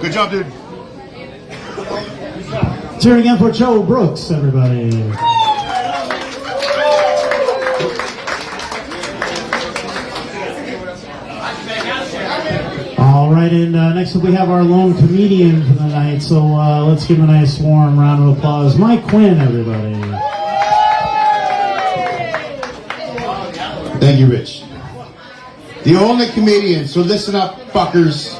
Good job, dude. Cheering again for Joe Brooks, everybody. All right, and next up we have our lone comedian for the night, so let's give him a nice warm round of applause. Mike Quinn, everybody. Thank you, Rich. The only comedian, so listen up, fuckers.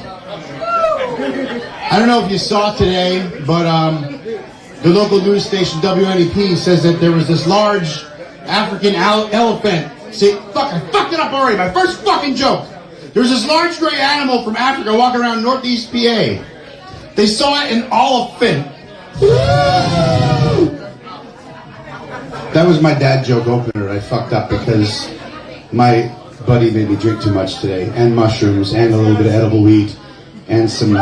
I don't know if you saw today, but the local news station WNEP says that there was this large African elephant. See, fuck, I fucked it up already. My first fucking joke. There was this large gray animal from Africa walking around northeast PA. They saw it in elephant. That was my dad joke opener. I fucked up because my buddy made me drink too much today, and mushrooms, and a little bit of edible weed, and some.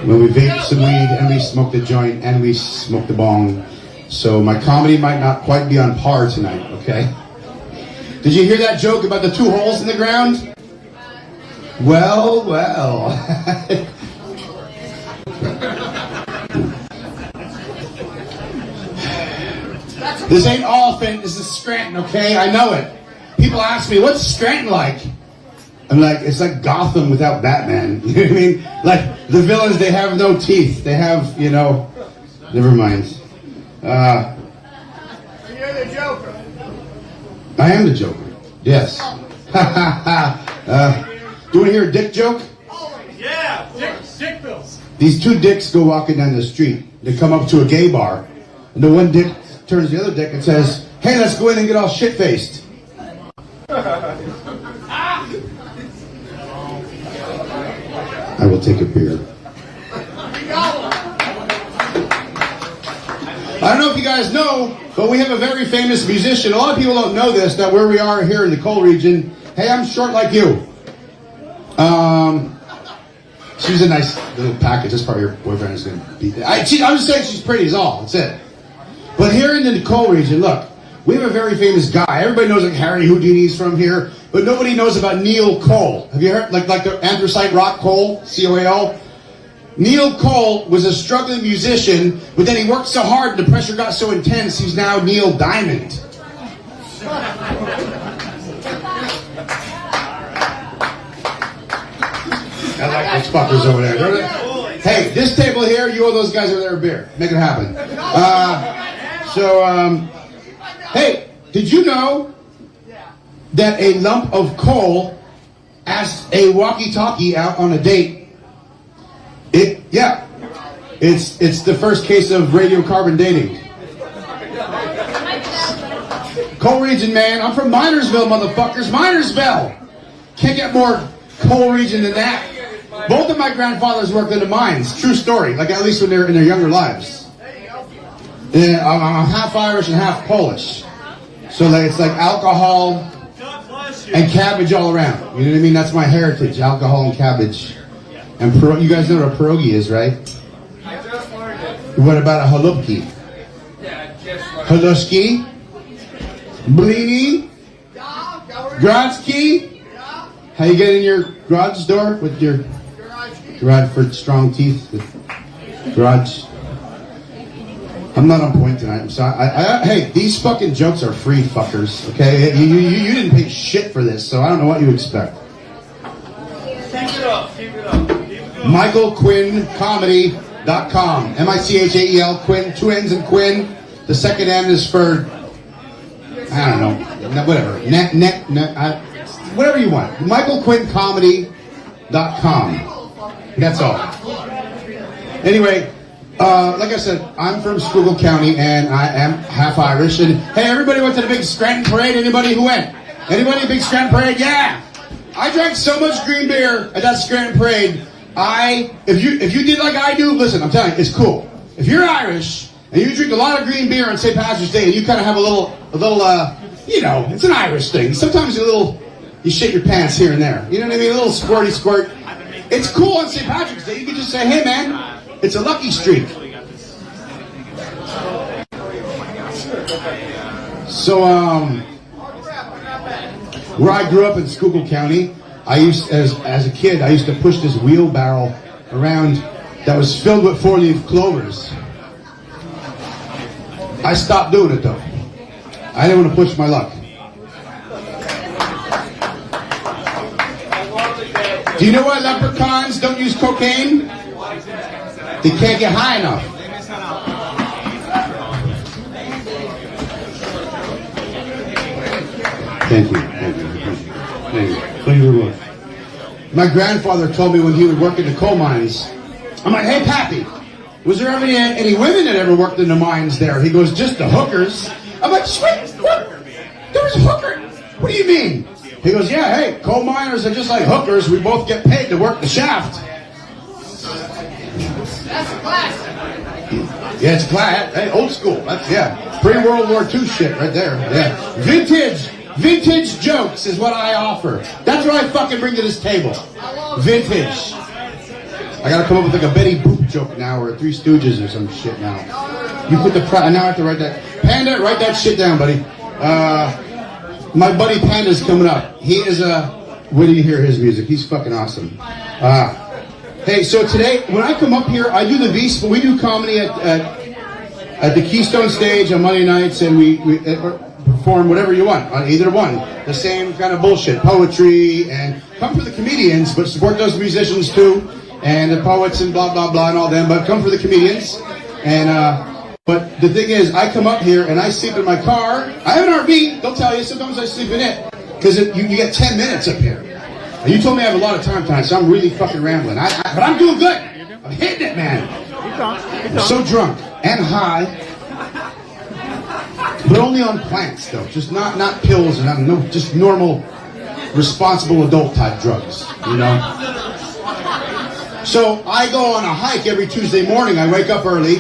When we vaped some weed, and we smoked a joint, and we smoked a bong. So my comedy might not quite be on par tonight, okay? Did you hear that joke about the 2 holes in the ground? Well. This ain't Elephant, this is Scranton, okay? I know it. People ask me, what's Scranton like? I'm like, it's like Gotham without Batman. You know what I mean? Like, the villains, they have no teeth. They have, you know, never mind. You're the Joker. I am the Joker, yes. Do you want to hear a dick joke? Yeah, dick bills. These 2 dicks go walking down the street. They come up to a gay bar. And the one dick turns to the other dick and says, hey, let's go in and get all shit-faced. I will take a beer. I don't know if you guys know, but we have a very famous musician. A lot of people don't know this, that where we are here in the coal region. Hey, I'm short like you. She's a nice little package. That's probably your boyfriend is going to beat that. I'm just saying she's pretty is all. That's it. But here in the coal region, look, we have a very famous guy. Everybody knows like Harry Houdini's from here, but nobody knows about Neil Cole. Have you heard like the anthracite rock coal, C-O-A-L? Neil Cole was a struggling musician, but then he worked so hard and the pressure got so intense, he's now Neil Diamond. I like those fuckers over there. Hey, this table here, you owe those guys over there a beer. Make it happen. Hey, did you know that a lump of coal asked a walkie-talkie out on a date? It's the first case of radiocarbon dating. Coal region, man. I'm from Minersville, motherfuckers. Minersville. Can't get more coal region than that. Both of my grandfathers worked in the mines. True story. Like at least when they're in their younger lives. Yeah, I'm half Irish and half Polish. So like it's like alcohol and cabbage all around. You know what I mean? That's my heritage. Alcohol and cabbage. And you guys know what a pierogi is, right? I just learned it. What about a halupki? Yeah, I just learned Haluski? Blini? Garage key? How you get in your garage door with your garage for strong teeth? With garage. I'm not on point tonight. I'm sorry. Hey, these fucking jokes are free, fuckers. Okay, you didn't pay shit for this, so I don't know what you expect. Keep it up. Keep it up. MichaelQuinnComedy.com. Michael Quinn, 2 N's in Quinn. The second N is for I don't know, whatever. Whatever you want. MichaelQuinnComedy.com. That's all. Anyway, like I said, I'm from Schuylkill County and I am half Irish. And hey, everybody went to the big Scranton parade. Anybody who went? Anybody big Scranton parade? Yeah. I drank so much green beer at that Scranton parade. If you did like I do, listen, I'm telling you, it's cool. If you're Irish and you drink a lot of green beer on St. Patrick's Day and you kind of have a little, you know, it's an Irish thing. Sometimes you shit your pants here and there. You know what I mean? A little squirty squirt. It's cool on St. Patrick's Day. You can just say, hey man, it's a lucky streak. So, where I grew up in Schuylkill County, as a kid, I used to push this wheelbarrow around that was filled with 4-leaf clovers. I stopped doing it though. I didn't want to push my luck. Do you know why leprechauns don't use cocaine? They can't get high enough. Thank you. Thank you. Thank you. Thank you very much. My grandfather told me when he would work in the coal mines, I'm like, hey, Pappy, was there ever any women that ever worked in the mines there? He goes, just the hookers. I'm like, sweet, what? There was hookers? What do you mean? He goes, yeah, hey, coal miners are just like hookers. We both get paid to work the shaft. That's classic. Yeah, it's class. Hey, old school. That's, yeah, pre-World War II shit right there. Yeah. Vintage jokes is what I offer. That's what I fucking bring to this table. Vintage. I gotta come up with like a Betty Boop joke now, or a Three Stooges or some shit now. You put the now I have to write that. Panda, write that shit down, buddy. My buddy Panda's coming up. He is wait till you hear his music. He's fucking awesome. Hey, so today when I come up here, I do the V's, but we do comedy at the Keystone Stage on Monday nights, and we perform whatever you want on either one. The same kind of bullshit, poetry, and come for the comedians, but support those musicians too, and the poets and blah blah blah and all them. But come for the comedians. And but the thing is, I come up here and I sleep in my car. I have an RV. They'll tell you. Sometimes I sleep in it because you get 10 minutes up here. And you told me I have a lot of time tonight, so I'm really fucking rambling. But I'm doing good. I'm hitting it, man. I'm so drunk and high. But only on plants, though. Just not pills and no, just normal, responsible adult type drugs. You know. So I go on a hike every Tuesday morning. I wake up early,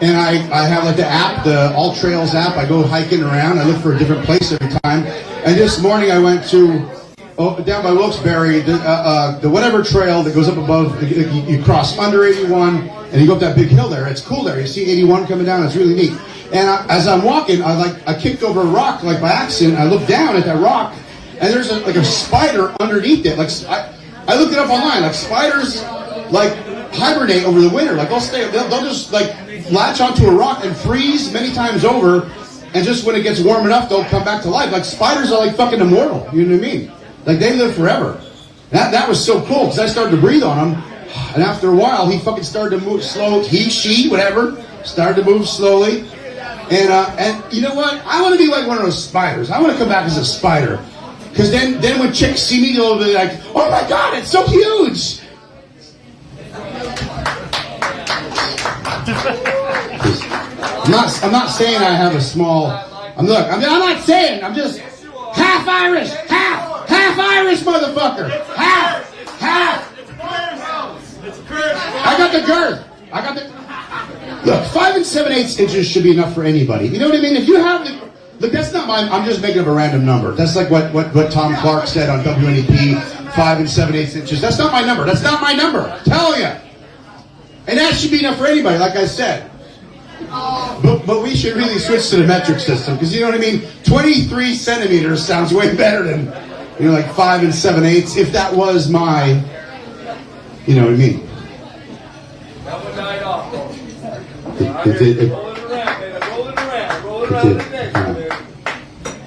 and I have like the app, the All Trails app. I go hiking around. I look for a different place every time. And this morning I went to down by Wilkes-Barre, the whatever trail that goes up above. You cross under 81, and you go up that big hill there. It's cool there. You see 81 coming down. It's really neat. And as I'm walking, I kicked over a rock like by accident. I looked down at that rock, and there's like a spider underneath it. Like I looked it up online. Like spiders, like hibernate over the winter. Like they'll just like latch onto a rock and freeze many times over, and just when it gets warm enough, they'll come back to life. Like spiders are like fucking immortal. You know what I mean? Like they live forever. That was so cool because I started to breathe on him, and after a while, he fucking started to move slow. She, whatever, started to move slowly. And you know what? I want to be like one of those spiders. I want to come back as a spider. Because then when chicks see me, they'll be like, oh my God, it's so huge. I'm not saying I have a small, I'm not saying, I'm just half Irish, half Irish motherfucker. Half. I got the girth. Look, 5 7/8 inches should be enough for anybody. You know what I mean? If you have look, that's not mine. I'm just making up a random number. That's like what Tom Clark said on WNEP, 5 7/8 inches. That's not my number. That's not my number. Tell you. And that should be enough for anybody, like I said. But we should really switch to the metric system, because you know what I mean? 23 centimeters sounds way better than, like 5 7/8. If that was my, you know what I mean? That one died off, though.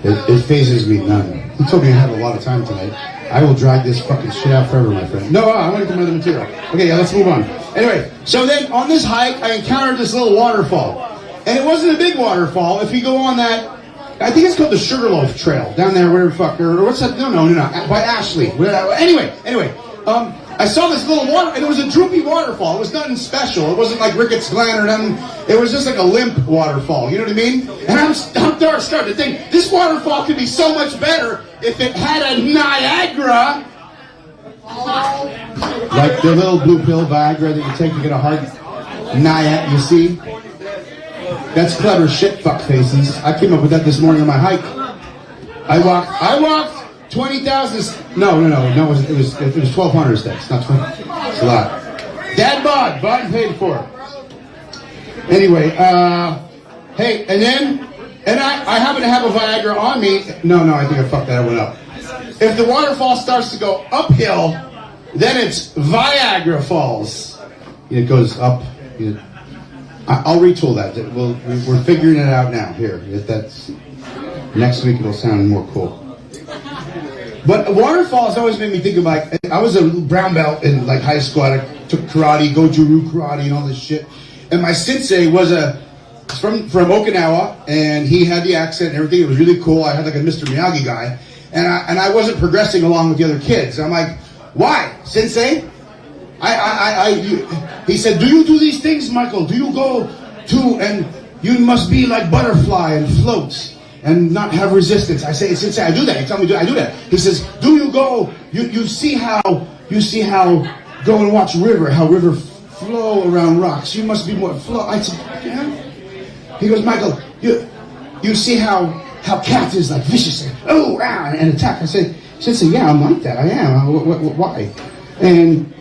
It phases me none. He told me I have a lot of time tonight. I will drag this fucking shit out forever, my friend. No, I want to come to the material. Okay, yeah, let's move on. Anyway, so then on this hike, I encountered this little waterfall. And it wasn't a big waterfall. If you go on that, I think it's called the Sugarloaf Trail, down there, wherever the fuck, or what's that? No, by Ashley. Anyway, I saw this little water, and it was a droopy waterfall. It was nothing special. It wasn't like Ricketts Glen or nothing. It was just like a limp waterfall. You know what I mean? And I'm starting to think, this waterfall could be so much better if it had a Niagara. Like the little blue pill Viagra that you take to get a hard Niagara, you see? That's clever shit, fuck faces. I came up with that this morning on my hike. I walked 20,000. No. It was 1,200 steps, not 20. It's a lot. Dad bod paid for it. Anyway, hey, and I happen to have a Viagra on me. No, I think I fucked that one up. If the waterfall starts to go uphill, then it's Viagra Falls. it goes up. I'll retool that. We're figuring it out now. Here, that's next week. It'll sound more cool. But waterfalls always made me think of I was a brown belt in like high school. I took karate, Goju-Ryu karate, and all this shit. And my sensei was from Okinawa, and he had the accent and everything. It was really cool. I had like a Mr. Miyagi guy, and I wasn't progressing along with the other kids. I'm like, why, sensei? He said, do you do these things, Michael? Do you go to, and you must be like butterfly and float and not have resistance? I say, sensei, I do that. He told me, I do that. He says, do you go, you see how, go and watch how river flow around rocks. You must be more flow. I said, yeah. He goes, Michael, you see how cat is like vicious and attack. I said, sensei, yeah, I'm like that. I am. Why? And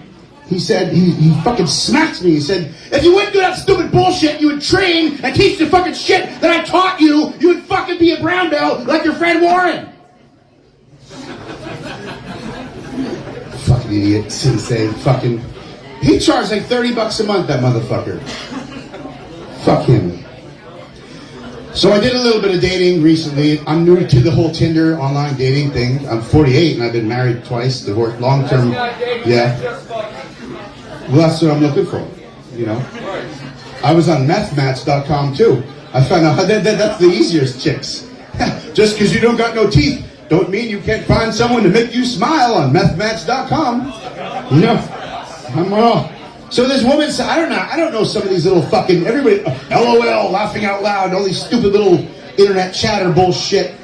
he said, he fucking smacks me. He said, if you wouldn't do that stupid bullshit, you would train and teach the fucking shit that I taught you, you would fucking be a brown belt like your friend Warren. Fucking idiot, sensei, fucking. He charged like $30 a month, that motherfucker. Fuck him. So I did a little bit of dating recently. I'm new to the whole Tinder online dating thing. I'm 48 and I've been married twice, divorced, long-term. Yeah. Well, that's what I'm looking for, you know. I was on methmatch.com too. I found out that's the easiest chicks. Just because you don't got no teeth, don't mean you can't find someone to make you smile on methmatch.com. You know, I'm wrong. So this woman said, I don't know some of these little fucking, everybody, LOL, laughing out loud, all these stupid little internet chatter bullshit.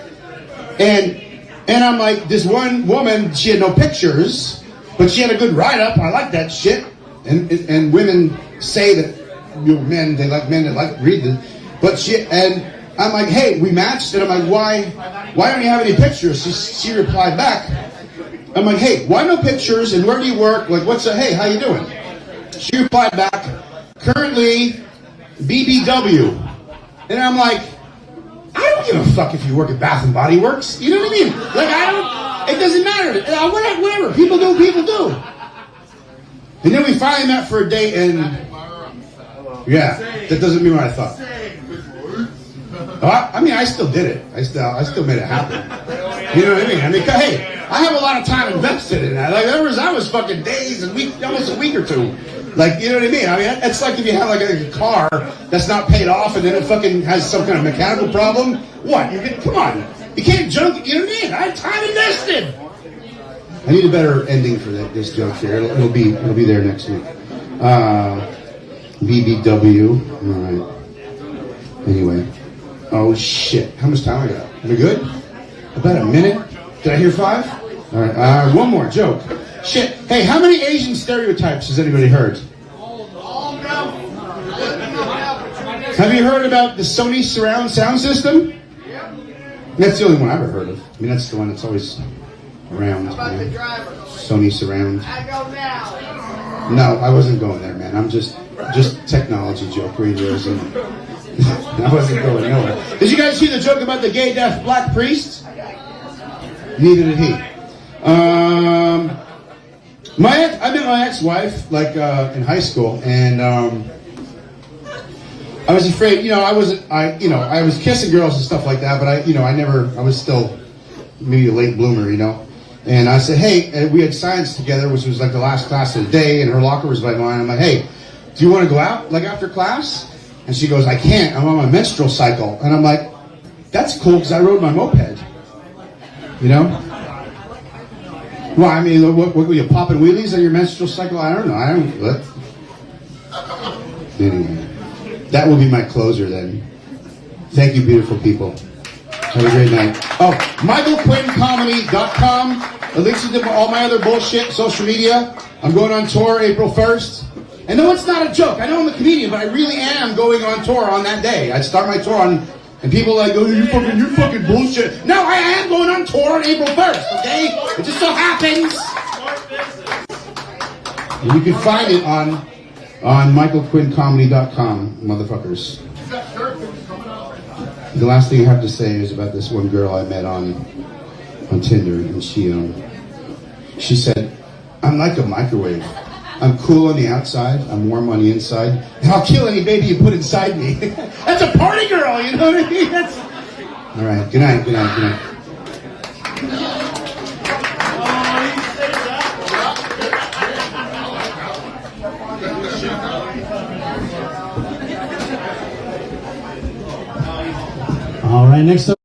And I'm like, this one woman, she had no pictures, but she had a good write-up. I like that shit. And women say that, you know, they like men that like read this. But and I'm like, hey, we matched. And I'm like, why don't you have any pictures? She replied back. I'm like, hey, why no pictures? And where do you work? Like, hey, how you doing? She replied back, currently BBW. And I'm like, I don't give a fuck if you work at Bath and Body Works. You know what I mean? Like, it doesn't matter. Whatever. People do. And then we finally met for a date, and yeah, that doesn't mean what I thought. I mean, I still did it. I still made it happen. You know what I mean? I mean, hey, I have a lot of time invested in that. Like, I was fucking days and weeks, almost a week or two. Like, you know what I mean? I mean, it's like if you have like a car that's not paid off and then it fucking has some kind of mechanical problem. What? Come on. You can't junk it. You know what I mean? I have time invested. I need a better ending for this joke here. It'll be there next week. BBW. All right. Anyway. Oh shit. How much time I got? Am I good? About a minute? Did I hear 5? All right. One more joke. Shit. Hey, how many Asian stereotypes has anybody heard? Have you heard about the Sony surround sound system? That's the only one I've ever heard of. I mean, that's the one that's always around. How about the driver? Sony surround. I go now. No, I wasn't going there, man. I'm just technology joke readers, and I wasn't going nowhere. Did you guys see the joke about the gay deaf black priest? Neither did he. I met my ex-wife like in high school, and I was afraid. You know, I was kissing girls and stuff like that, but I was still maybe a late bloomer, you know. And I said, hey, we had science together, which was like the last class of the day, and her locker was by mine. I'm like, hey, do you want to go out like after class? And she goes, I can't. I'm on my menstrual cycle. And I'm like, that's cool because I rode my moped. You know? Well, I mean, what were you popping wheelies on your menstrual cycle? I don't know. Anyway, that will be my closer then. Thank you, beautiful people. Have a great night. Oh, MichaelQuinnComedy.com. The links to all my other bullshit, social media. I'm going on tour April 1st. And no, it's not a joke. I know I'm a comedian, but I really am going on tour on that day. I start my tour on, and people are like, oh, you're fucking bullshit. No, I am going on tour on April 1st, okay? It just so happens. And you can find it on MichaelQuinnComedy.com, motherfuckers. The last thing I have to say is about this one girl I met on Tinder, and she said, I'm like a microwave. I'm cool on the outside. I'm warm on the inside. And I'll kill any baby you put inside me. That's a party girl, you know what I mean? That's... All right. Good night. Good night. Good night. All right, next up.